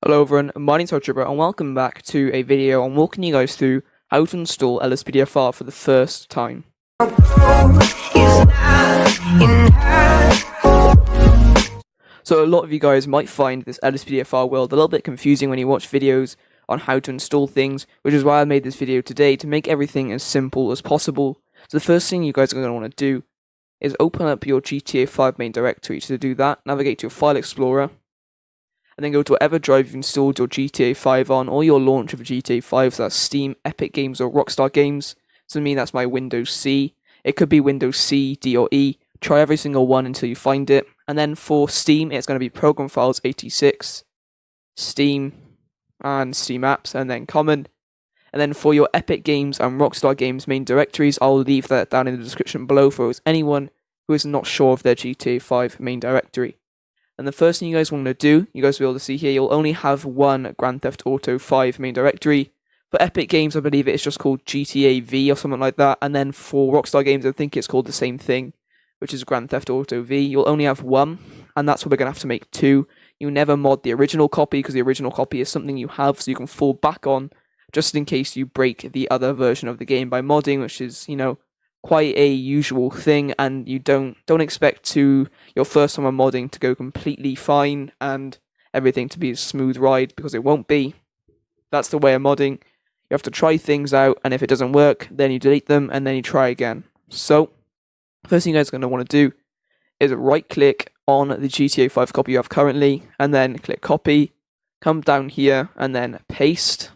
Hello everyone, my name's Roger and welcome back to a video on walking you guys through how to install LSPDFR for the first time. So a lot of you guys might find this LSPDFR world a little bit confusing when you watch videos on how to install things, which is why I made this video today to make everything as simple as possible. So the first thing you guys are going to want to do is open up your GTA 5 main directory. So to do that, navigate to your File Explorer, and then go to whatever drive you've installed your GTA 5 on, or your launch of GTA 5, so that's Steam, Epic Games, or Rockstar Games. So to me, that's my Windows C. It could be Windows C, D, or E. Try every single one until you find it. And then for Steam, it's going to be Program Files 86, Steam, and Steam Apps, and then Common. And then for your Epic Games and Rockstar Games main directories, I'll leave that down in the description below for anyone who is not sure of their GTA 5 main directory. And the first thing you guys want to do, you guys will be able to see here, you'll only have one Grand Theft Auto 5 main directory. For Epic Games, I believe it's just called GTA V or something like that. And then for Rockstar Games, I think it's called the same thing, which is Grand Theft Auto V. You'll only have one, and that's what we're going to have to make two. You never mod the original copy, because the original copy is something you have, so you can fall back on, just in case you break the other version of the game by modding, which is, quite a usual thing, and you don't expect your first time on modding to go completely fine and everything to be a smooth ride, because it won't be. That's the way of modding. You have to try things out, and if it doesn't work, then you delete them and then you try again. So first thing you guys are going to want to do is right click on the GTA 5 copy you have currently, and then click copy, come down here and then paste.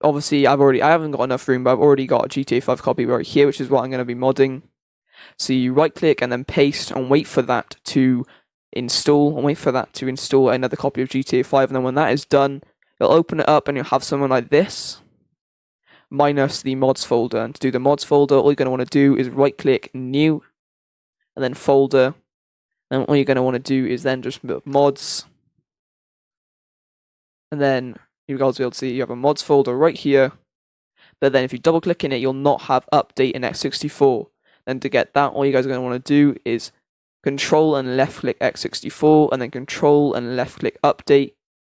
Obviously, I haven't got enough room, but I've already got a GTA 5 copy right here, which is what I'm going to be modding. So you right click and then paste and wait for that to install, another copy of GTA 5. And then when that is done, you'll open it up and you'll have something like this, minus the mods folder. And to do the mods folder, all you're going to want to do is right click new and then folder. And all you're going to want to do is then just mods. And then you guys will be able to see you have a mods folder right here, but then if you double click in it, you'll not have update in x64. Then to get that, all you guys are going to want to do is control and left click x64, and then control and left click update,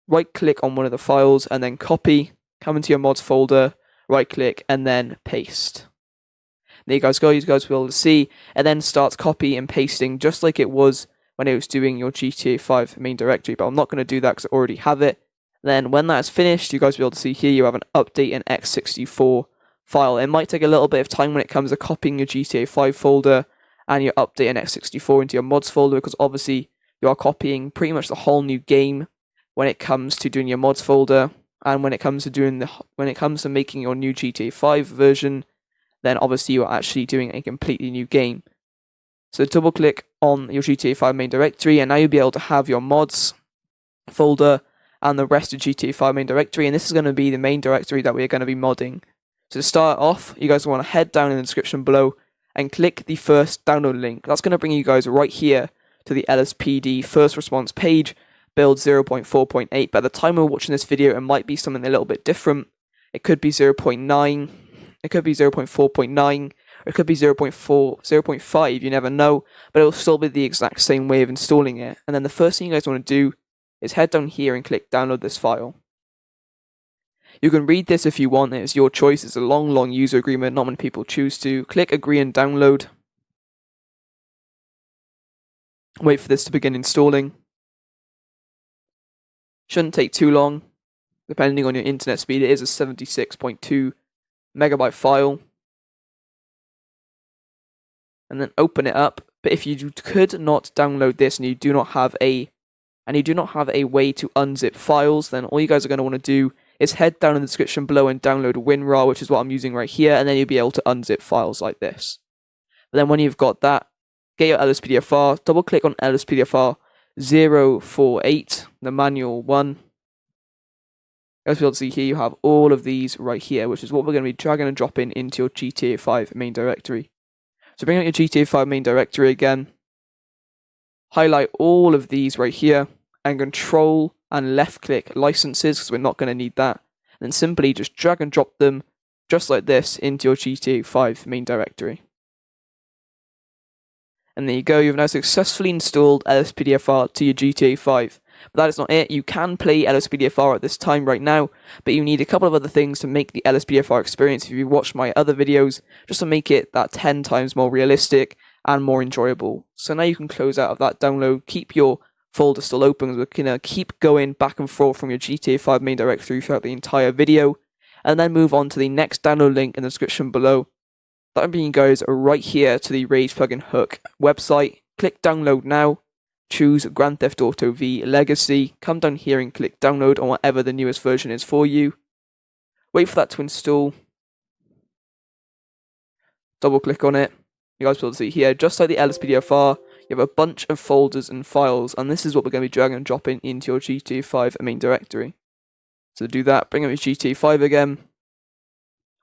right click on one of the files, and then copy, come into your mods folder, right click, and then paste. There you guys go, you guys will be able to see, and then starts copy and pasting just like it was when it was doing your GTA 5 main directory, but I'm not going to do that because I already have it. Then when that's finished, you guys will be able to see here you have an update in x64 file. It might take a little bit of time when it comes to copying your GTA 5 folder and your update in x64 into your mods folder, because obviously you are copying pretty much the whole new game when it comes to doing your mods folder, and when it comes to making your new GTA 5 version, then obviously you are actually doing a completely new game. So double click on your GTA 5 main directory, and now you'll be able to have your mods folder and the rest of GTA 5 main directory, and this is going to be the main directory that we're going to be modding. So to start off, you guys want to head down in the description below and click the first download link. That's going to bring you guys right here to the LSPD first response page, build 0.4.8, but at the time we're watching this video, it might be something a little bit different. It could be 0.9, it could be 0.4.9, or it could be 0.4, 0.5, you never know, but it will still be the exact same way of installing it. And then the first thing you guys want to do is head down here and click download this file. You can read this if you want, it's your choice, it's a long user agreement, not many people choose to. Click agree and download. Wait for this to begin installing. Shouldn't take too long, depending on your internet speed. It is a 76.2 megabyte file. And then open it up, but if you could not download this and you do not have a way to unzip files, then all you guys are going to want to do is head down in the description below and download WinRAR, which is what I'm using right here, and then you'll be able to unzip files like this. But then when you've got that, get your LSPDFR, double click on LSPDFR 048, the manual one. As you'll see here, you have all of these right here, which is what we're going to be dragging and dropping into your GTA 5 main directory. So bring out your GTA 5 main directory again, highlight all of these right here, and control and left click licenses, because we're not going to need that, and then simply just drag and drop them just like this into your GTA 5 main directory. And there you go, you've now successfully installed LSPDFR to your GTA 5. But that is not it. You can play LSPDFR at this time right now, but you need a couple of other things to make the LSPDFR experience, if you watch my other videos, just to make it that 10 times more realistic and more enjoyable. So now you can close out of that download, keep your folder still open. We're gonna keep going back and forth from your GTA 5 main directory throughout the entire video, and then move on to the next download link in the description below. That brings you guys right here to the Rage Plugin Hook website. Click download now, choose Grand Theft Auto V Legacy, come down here and click download on whatever the newest version is for you. Wait for that to install, double click on it. You guys will be able to see here, just like the LSPDFR, you have a bunch of folders and files, and this is what we're going to be dragging and dropping into your GTA 5 main directory. So to do that, bring up your GTA 5 again,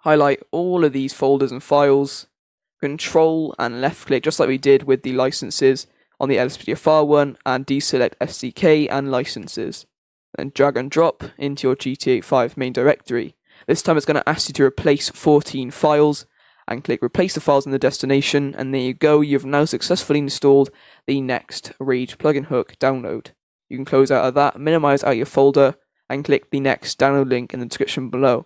highlight all of these folders and files, control and left click just like we did with the licenses on the LSPDFR one, and deselect SDK and licenses. Then drag and drop into your GTA 5 main directory. This time it's going to ask you to replace 14 files, and click replace the files in the destination, and there you go, you've now successfully installed the next Rage Plugin Hook download. You can close out of that, minimize out your folder, and click the next download link in the description below.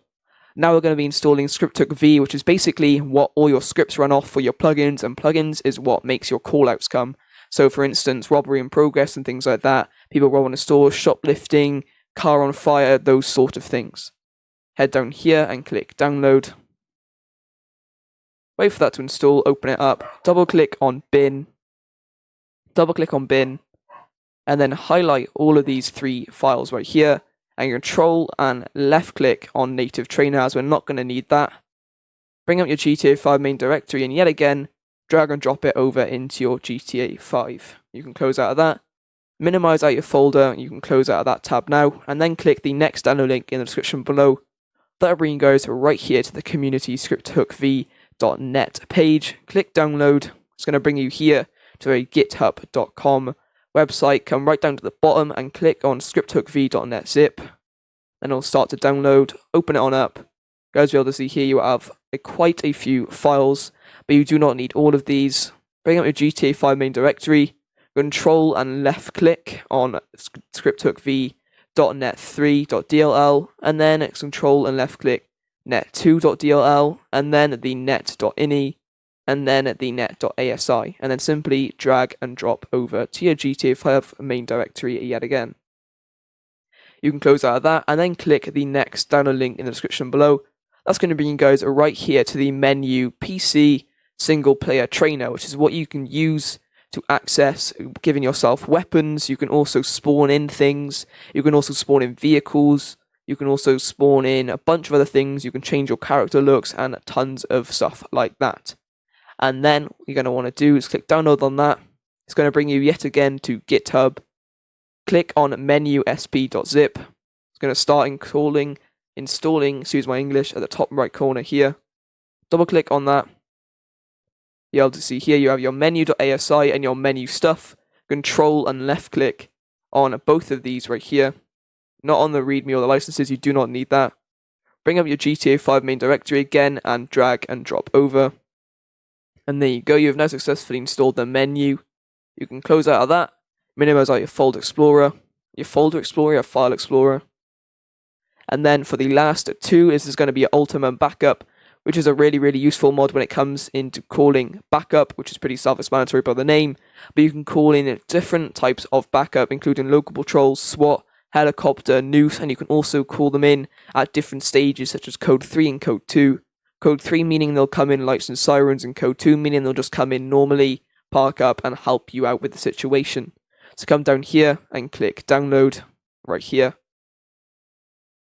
Now we're going to be installing ScriptHook V, which is basically what all your scripts run off for your plugins, and plugins is what makes your callouts come. So for instance, robbery in progress and things like that, people rob in a store, shoplifting, car on fire, those sort of things. Head down here and click download. Wait for that to install, open it up, double click on bin, and then highlight all of these 3 files right here, and control and left click on native trainer, as we're not going to need that. Bring up your GTA 5 main directory, and yet again, drag and drop it over into your GTA 5. You can close out of that, minimize out your folder, you can close out of that tab now, and then click the next download link in the description below. That'll bring you guys right here to the community ScriptHookV.net page. Click download. It's going to bring you here to a github.com website. Come right down to the bottom and click on ScriptHookV.net zip. Then it'll start to download. Open it on up. Guys, you'll be able to see here you have quite a few files, but you do not need all of these. Bring up your GTA 5 main directory. Control and left click on ScriptHookV.net3.dll, and then control and left click net2.dll, and then the net.ini, and then the net.asi, and then simply drag and drop over to your GTA 5 main directory yet again. You can close out of that, and then click the next download link in the description below. That's going to bring you guys right here to the Menyoo PC single player trainer, which is what you can use to access giving yourself weapons. You can also spawn in things, you can also spawn in vehicles, you can also spawn in a bunch of other things, you can change your character looks and tons of stuff like that. And then what you're going to want to do is click download on that. It's going to bring you yet again to GitHub. Click on menyoo.sp.zip. It's going to start installing, excuse my English, at the top right corner here. Double click on that. You're able to see here you have your Menyoo.asi and your Menyoo stuff. Control and left click on both of these right here. Not on the readme or the licenses, you do not need that. Bring up your GTA 5 main directory again and drag and drop over. And there you go, you have now successfully installed the Menyoo. You can close out of that, minimize out your folder explorer, your file explorer. And then for the last 2 is going to be your ultimate backup, which is a really useful mod when it comes into calling backup, which is pretty self-explanatory by the name. But you can call in different types of backup, including local patrols, SWAT, helicopter, noose, and you can also call them in at different stages, such as code 3 and code 2. Code 3 meaning they'll come in lights and sirens, and code 2 meaning they'll just come in normally, park up, and help you out with the situation. So come down here and click download right here.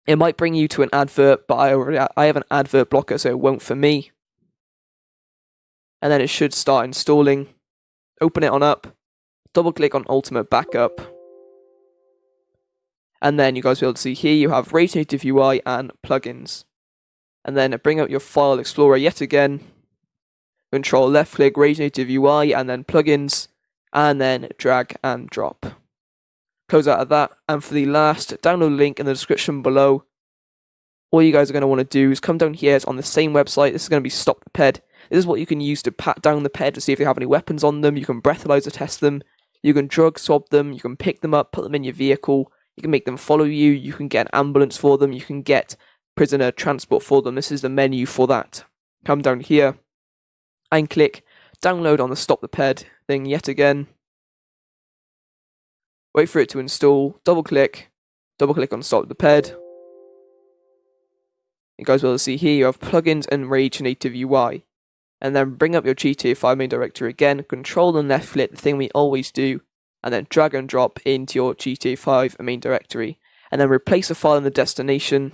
It might bring you to an advert, but I have an advert blocker, so it won't for me. And then it should start installing. Open it on up. Double click on Ultimate Backup. And then you guys will be able to see here you have Rage Native UI and plugins. And then bring up your File Explorer yet again. Control left click Rage Native UI and then plugins. And then drag and drop. Close out of that, and for the last, download link in the description below. All you guys are going to want to do is come down here. It's on the same website. This is going to be Stop the Ped. This is what you can use to pat down the ped to see if they have any weapons on them. You can breathalyzer test them. You can drug swap them, you can pick them up, put them in your vehicle, you can make them follow you, you can get an ambulance for them, you can get prisoner transport for them. This is the menu for that. Come down here and click download on the stop the ped thing yet again. Wait for it to install, double click on stop the ped. You guys will see here you have plugins and Rage native UI. And then bring up your GTA 5 main directory again, control and left click, the thing we always do, and then drag and drop into your GTA 5 main directory. And then replace a file in the destination.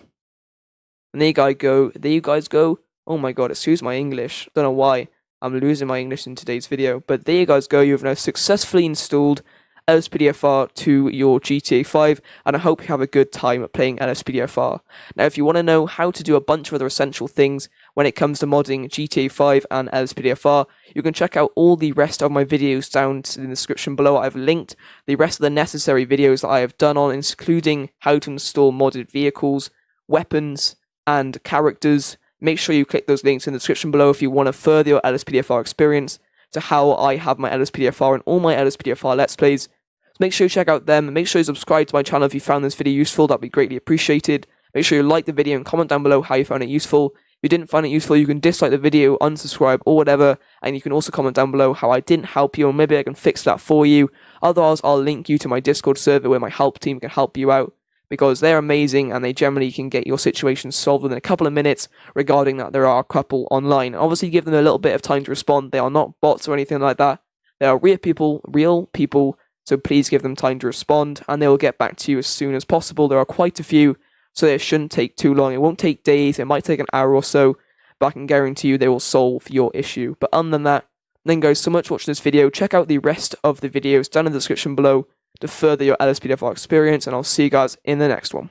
And there you guys go. Oh my god, excuse my English. Don't know why I'm losing my English in today's video. But there you guys go, you've now successfully installed LSPDFR to your GTA 5, and I hope you have a good time playing LSPDFR. Now, if you want to know how to do a bunch of other essential things when it comes to modding GTA 5 and LSPDFR, you can check out all the rest of my videos down in the description below. I've linked the rest of the necessary videos that I have done on, including how to install modded vehicles, weapons, and characters. Make sure you click those links in the description below if you want to further your LSPDFR experience to how I have my LSPDFR and all my LSPDFR Let's Plays. Make sure you check out them, and make sure you subscribe to my channel if you found this video useful. That'd be greatly appreciated. Make sure you like the video and comment down below how you found it useful. If you didn't find it useful, you can dislike the video, unsubscribe, or whatever, and you can also comment down below how I didn't help you, and maybe I can fix that for you. Otherwise, I'll link you to my Discord server where my help team can help you out, because they're amazing and they generally can get your situation solved within a couple of minutes regarding that there are a couple online. Obviously, give them a little bit of time to respond. They are not bots or anything like that. They are real people, so please give them time to respond, and they will get back to you as soon as possible. There are quite a few, so it shouldn't take too long. It won't take days, it might take an hour or so, but I can guarantee you they will solve your issue. But other than that, thank you guys so much for watching this video. Check out the rest of the videos down in the description below to further your LSPDFR experience, and I'll see you guys in the next one.